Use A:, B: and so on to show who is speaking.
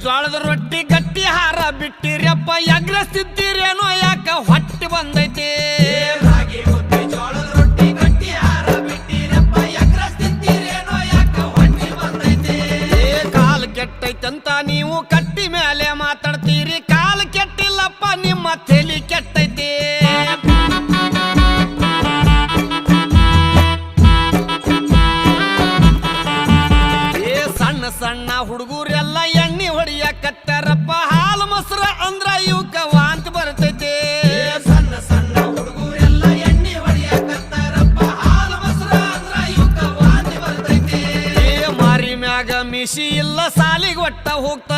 A: ಜೋಳದ ರೊಟ್ಟಿ ಗಟ್ಟಿ ಹಾರ ಬಿಟ್ಟಿರಪ್ಪ ಎಗ್ರಸ್ತಿದ್ದೀರೇನೋ ಯಾಕ ಹೊಟ್ಟೆ ಬಂದೈತಿ ರಾಗಿ ಮುದ್ದೆ ಜೋಳದ ರೊಟ್ಟಿ ಗಟ್ಟಿ ಹಾರ ಬಿಟ್ಟಿರಪ್ಪ ಎಗ್ರಸ್ತಿದ್ದೀರೇನೋ ಯಾಕ ಹೊಟ್ಟೆ ಬಂದೈತಿ ಕಾಲ್ ಕೆಟ್ಟೈತಂತ ನೀವು ಕಟ್ಟಿ ಮೇಲೆ ಮಾತಾಡ್ತೀರಿ ಕಾಲ್ ಕೆಟ್ಟಿಲ್ಲಪ್ಪ ನಿಮ್ಮ ತಲೆ ಕೆಟ್ಟೈತಿ ಸಣ್ಣ ಹುಡುಗರೆಲ್ಲ ಎಣ್ಣೆ ಹೊಡಿಯಕತ್ತಾರಪ್ಪ ಹಾಲು ಮೊಸರ ಅಂದ್ರ ಇವಕ್ಕ ವಾಂತಿ ಬರ್ತೈತಿ ಸಣ್ಣ ಸಣ್ಣ ಹುಡುಗರೆಲ್ಲ ಎಣ್ಣೆ ಹೊಡಿಯಕತ್ತಾರಪ್ಪ ಹಾಲು ಮೊಸರ ಅಂದ್ರ ಇವಕ್ಕ ವಾಂತಿ ಬರ್ತೈತಿ ಮಾರಿ ಮ್ಯಾಗ ಮಿಶಿ ಇಲ್ಲ ಸಾಲಿಗೆ ಒಟ್ಟ ಹೋಗ್ತಾ